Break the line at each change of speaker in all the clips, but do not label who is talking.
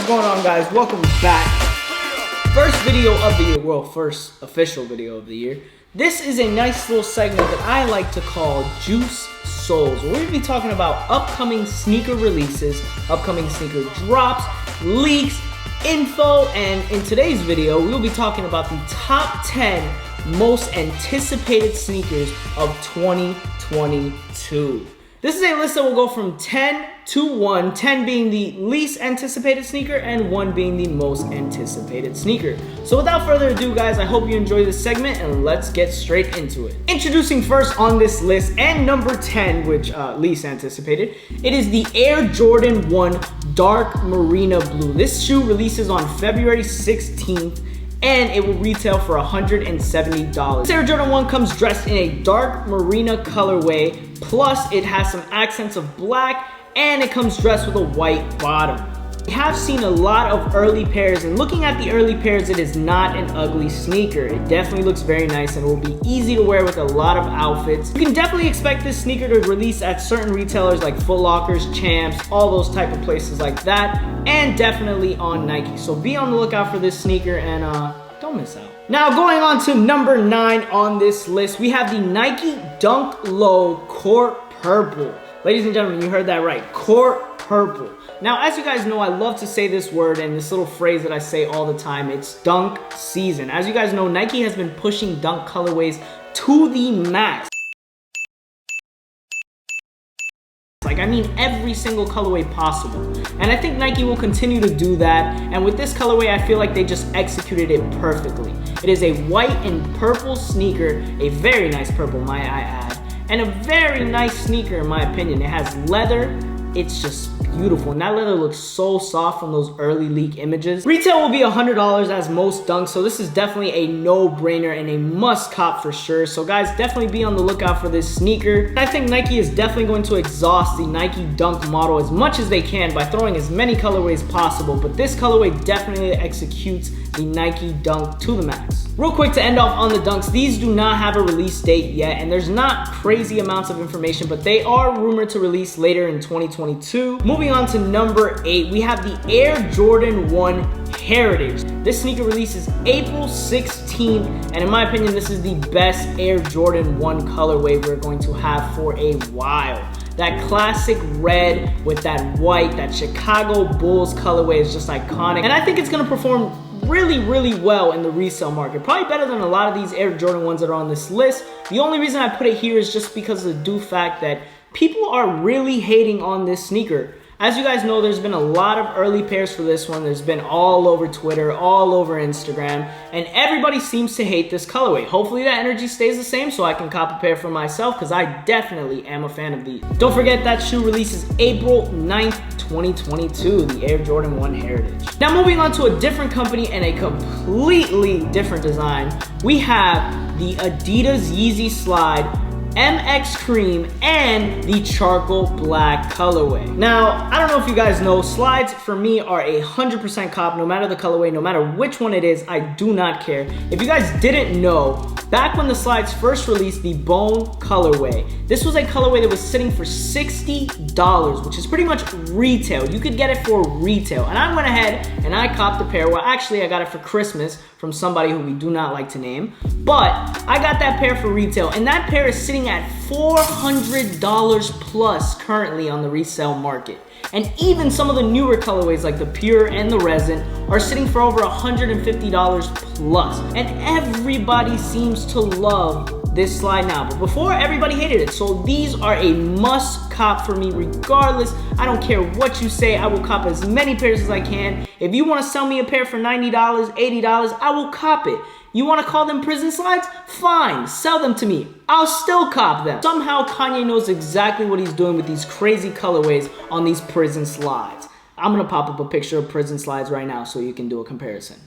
going on, guys? Welcome back. First video of the year, well, first official video of the year. This is a nice little segment that I like to call Juice Souls. We're going to be talking about upcoming sneaker releases, upcoming sneaker drops, leaks, info, and in today's video, we'll be talking about the top 10 most anticipated sneakers of 2022. This is a list that will go from 10 to 1, 10 being the least anticipated sneaker and 1 being the most anticipated sneaker. So without further ado, guys, I hope you enjoy this segment and let's get straight into it. Introducing first on this list and number 10, which least anticipated, it is the Air Jordan 1 Dark Marina Blue. This shoe releases on February 16th. And it will retail for $170. This Air Jordan 1 comes dressed in a dark marina colorway, plus it has some accents of black, and it comes dressed with a white bottom. We have seen a lot of early pairs, and looking at the early pairs, it is not an ugly sneaker. It definitely looks very nice and will be easy to wear with a lot of outfits. You can definitely expect this sneaker to release at certain retailers like Foot Lockers, Champs, all those type of places like that, and definitely on Nike. So be on the lookout for this sneaker and don't miss out. Now going on to number 9 on this list, we have the Nike Dunk Low Court Purple. Ladies and gentlemen, you heard that right, Court Purple. Now, as you guys know, I love to say this word and this little phrase that I say all the time. It's dunk season. As you guys know, Nike has been pushing dunk colorways to the max. Like, I mean, every single colorway possible. And I think Nike will continue to do that. And with this colorway, I feel like they just executed it perfectly. It is a white and purple sneaker, a very nice purple, might I add, and a very nice sneaker in my opinion. It has leather. It's just beautiful, and that leather looks so soft from those early leak images. Retail will be $100 as most dunks, so this is definitely a no-brainer and a must cop for sure. So guys, definitely be on the lookout for this sneaker. I think Nike is definitely going to exhaust the Nike Dunk model as much as they can by throwing as many colorways possible, but this colorway definitely executes the Nike Dunk to the max. Real quick to end off on the dunks, these do not have a release date yet, and there's not crazy amounts of information, but they are rumored to release later in 2022. Moving on to number 8, we have the Air Jordan 1 Heritage. This sneaker releases April 16th, and in my opinion, this is the best Air Jordan 1 colorway we're going to have for a while. That classic red with that white, that Chicago Bulls colorway is just iconic, and I think it's gonna perform really well in the resale market. Probably better than a lot of these Air Jordan 1s that are on this list. The only reason I put it here is just because of the due fact that people are really hating on this sneaker. As you guys know, there's been a lot of early pairs for this one. There's been all over Twitter, all over Instagram, and everybody seems to hate this colorway. Hopefully that energy stays the same so I can cop a pair for myself, because I definitely am a fan of these. Don't forget that shoe releases April 9th, 2022, the Air Jordan 1 Heritage. Now moving on to a different company and a completely different design, we have the Adidas Yeezy Slide MX Cream and the charcoal black colorway. Now, I don't know if you guys know, slides for me are 100% cop, no matter the colorway, no matter which one it is, I do not care. If you guys didn't know, back when the slides first released the bone colorway, this was a colorway that was sitting for $60, which is pretty much retail. You could get it for retail. And I went ahead and I copped a pair. Well, actually, I got it for Christmas from somebody who we do not like to name. But I got that pair for retail, and that pair is sitting at $400 plus currently on the resale market. And even some of the newer colorways like the Pure and the Resin are sitting for over $150 plus. And everybody seems to love this slide now, but before everybody hated it. So these are a must cop for me regardless. I don't care what you say, I will cop as many pairs as I can. If you want to sell me a pair for $90, $80, I will cop it. You want to call them prison slides? Fine, sell them to me. I'll still cop them. Somehow Kanye knows exactly what he's doing with these crazy colorways on these prison slides. I'm gonna pop up a picture of prison slides right now so you can do a comparison.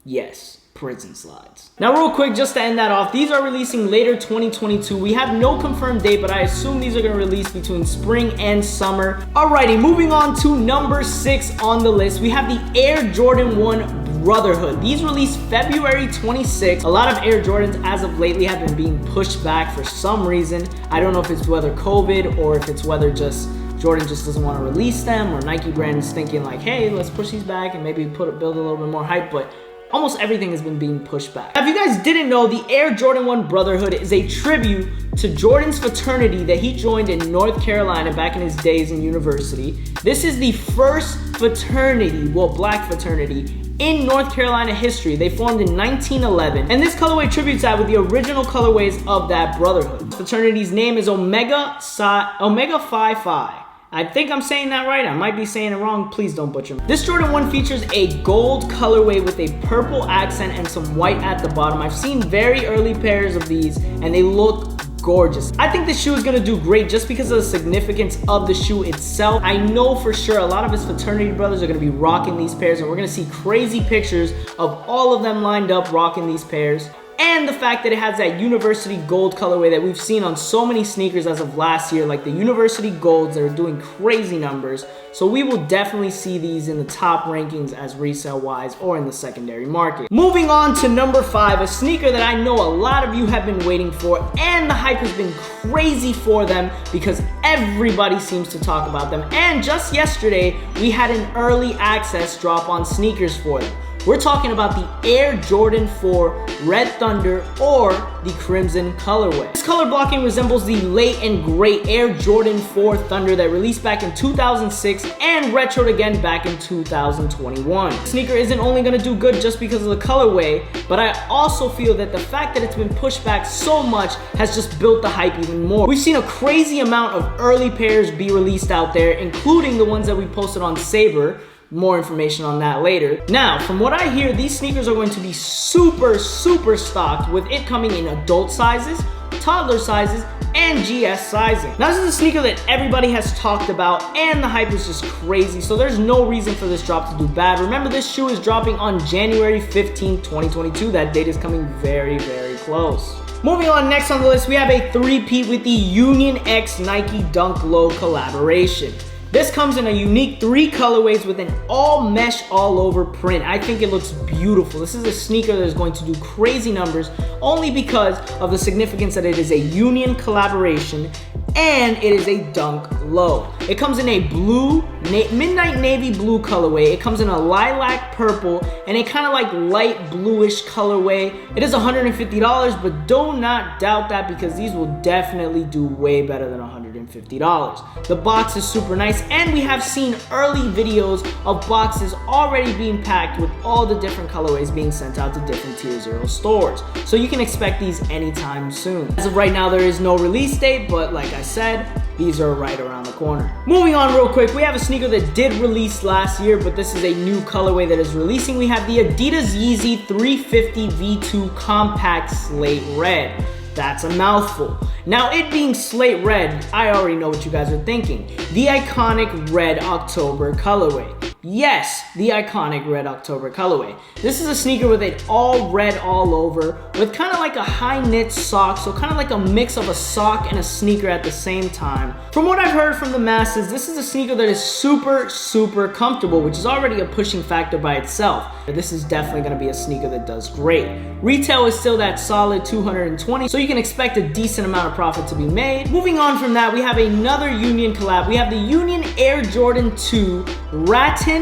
Yes, prison slides. Now real quick, just to end that off, these are releasing later 2022. We have no confirmed date, but I assume these are gonna release between spring and summer. Alrighty, moving on to number 6 on the list, we have the Air Jordan 1 Brotherhood. These released February 26th. A lot of Air Jordans as of lately have been being pushed back for some reason. I don't know if it's whether COVID or if it's whether just Jordan just doesn't want to release them, or Nike brand is thinking like, hey, let's push these back and maybe build a little bit more hype, but almost everything has been being pushed back. Now, if you guys didn't know, the Air Jordan 1 Brotherhood is a tribute to Jordan's fraternity that he joined in North Carolina back in his days in university. This is the first fraternity, well, black fraternity, in North Carolina history. They formed in 1911, and this colorway tributes that with the original colorways of that Brotherhood. The fraternity's name is Omega Phi Phi. I think I'm saying that right. I might be saying it wrong. Please don't butcher me. This Jordan 1 features a gold colorway with a purple accent and some white at the bottom. I've seen very early pairs of these, and they look gorgeous. I think this shoe is gonna do great just because of the significance of the shoe itself. I know for sure a lot of his fraternity brothers are gonna be rocking these pairs, and we're gonna see crazy pictures of all of them lined up rocking these pairs. And the fact that it has that university gold colorway that we've seen on so many sneakers as of last year, like the university golds that are doing crazy numbers. So we will definitely see these in the top rankings as resale wise or in the secondary market. Moving on to number 5, a sneaker that I know a lot of you have been waiting for, and the hype has been crazy for them because everybody seems to talk about them. And just yesterday, we had an early access drop on sneakers for them. We're talking about the Air Jordan 4 Red Thunder, or the Crimson colorway. This color blocking resembles the late and great Air Jordan 4 Thunder that released back in 2006 and retroed again back in 2021. The sneaker isn't only gonna do good just because of the colorway, but I also feel that the fact that it's been pushed back so much has just built the hype even more. We've seen a crazy amount of early pairs be released out there, including the ones that we posted on Sabre. More information on that later. Now, from what I hear, these sneakers are going to be super stocked, with it coming in adult sizes, toddler sizes, and GS sizing. Now, this is a sneaker that everybody has talked about, and the hype is just crazy, so there's no reason for this drop to do bad. Remember, this shoe is dropping on January 15th, 2022. That date is coming very close. Moving on, next on the list, we have a three-peat with the Union X Nike Dunk Low collaboration. This comes in a unique 3 colorways with an all mesh all over print. I think it looks beautiful. This is a sneaker that is going to do crazy numbers only because of the significance that it is a Union collaboration and it is a Dunk Low. It comes in a blue, midnight navy blue colorway. It comes in a lilac purple and a kind of like light bluish colorway. It is $150, but do not doubt that because these will definitely do way better than $150. The box is super nice, and we have seen early videos of boxes already being packed with all the different colorways being sent out to different Tier 0 stores. So you can expect these anytime soon. As of right now, there is no release date, but like I said, these are right around the corner. Moving on real quick, we have a sneaker that did release last year, but this is a new colorway that is releasing. We have the Adidas Yeezy 350 V2 Compact Slate Red. That's a mouthful. Now, it being slate red, I already know what you guys are thinking. The iconic Red October colorway. Yes, the iconic Red October colorway. This is a sneaker with it all red all over, with kind of like a high knit sock, so kind of like a mix of a sock and a sneaker at the same time. From what I've heard from the masses, this is a sneaker that is super comfortable, which is already a pushing factor by itself. This is definitely gonna be a sneaker that does great. Retail is still that solid $220, so you can expect a decent amount of profit to be made. Moving on from that, we have another Union collab. We have the Union Air Jordan 2 Ratten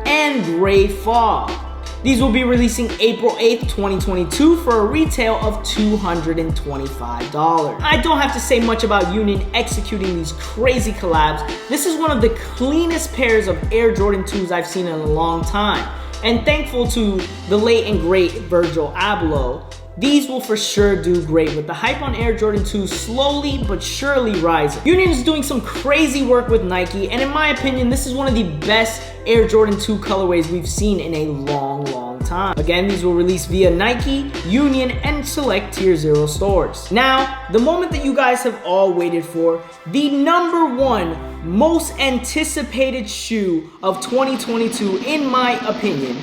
and Gray Fog. These will be releasing April 8th, 2022 for a retail of $225. I don't have to say much about Union executing these crazy collabs. This is one of the cleanest pairs of Air Jordan 2s I've seen in a long time. And thankful to the late and great Virgil Abloh, these will for sure do great, with the hype on Air Jordan 2 slowly but surely rising. Union is doing some crazy work with Nike, and in my opinion, this is one of the best Air Jordan 2 colorways we've seen in a long time. Again, these will release via Nike, Union, and select Tier 0 stores. Now, the moment that you guys have all waited for, the #1 most anticipated shoe of 2022, in my opinion,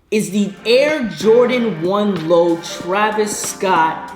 is the Air Jordan 1 Low Travis Scott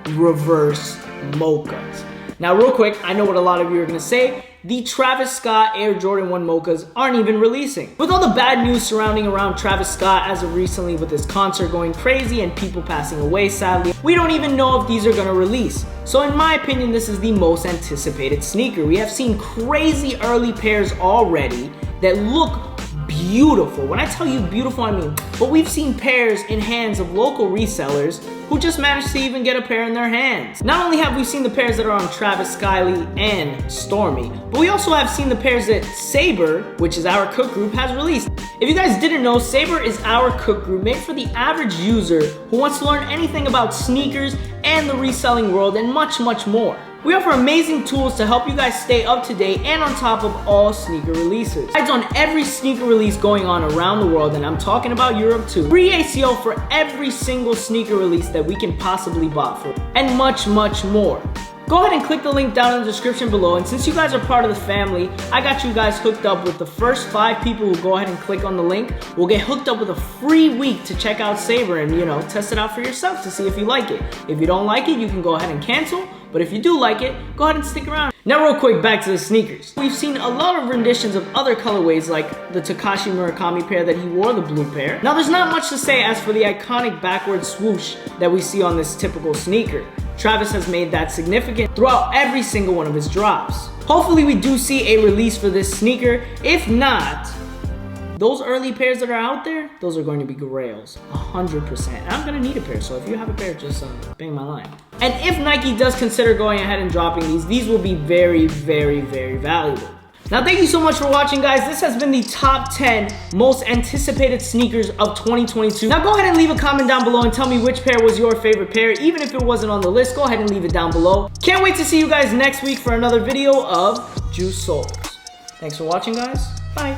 Reverse Mochas. Now, real quick, I know what a lot of you are gonna say. the Travis Scott Air Jordan 1 Mochas aren't even releasing. With all the bad news surrounding around Travis Scott as of recently with his concert going crazy and people passing away sadly, we don't even know if these are gonna release. So in my opinion, this is the most anticipated sneaker. We have seen crazy early pairs already that look beautiful. When I tell you beautiful, I mean, but we've seen pairs in hands of local resellers who just managed to even get a pair in their hands. Not only have we seen the pairs that are on Travis, Skyly, and Stormy, but we also have seen the pairs that Saber, which is our cook group, has released. If you guys didn't know, Saber is our cook group made for the average user who wants to learn anything about sneakers and the reselling world and much, much more. We offer amazing tools to help you guys stay up to date and on top of all sneaker releases. Guides on every sneaker release going on around the world, and I'm talking about Europe too. Free ACO for every single sneaker release that we can possibly buy for, and much, much more. Go ahead and click the link down in the description below, and since you guys are part of the family, I got you guys hooked up with the first 5 people who go ahead and click on the link. Will get hooked up with a free week to check out Saber and, you know, test it out for yourself to see if you like it. If you don't like it, you can go ahead and cancel, but if you do like it, go ahead and stick around. Now real quick, back to the sneakers. We've seen a lot of renditions of other colorways like the Takashi Murakami pair that he wore, the blue pair. Now there's not much to say as for the iconic backward swoosh that we see on this typical sneaker. Travis has made that significant throughout every single one of his drops. Hopefully we do see a release for this sneaker. If not, those early pairs that are out there, those are going to be grails, 100%. And I'm gonna need a pair, so if you have a pair, just bang my line. And if Nike does consider going ahead and dropping these will be very, very, very valuable. Now thank you so much for watching, guys. This has been the top 10 most anticipated sneakers of 2022. Now go ahead and leave a comment down below and tell me which pair was your favorite pair. Even if it wasn't on the list, go ahead and leave it down below. Can't wait to see you guys next week for another video of Juice Souls. Thanks for watching, guys. Bye.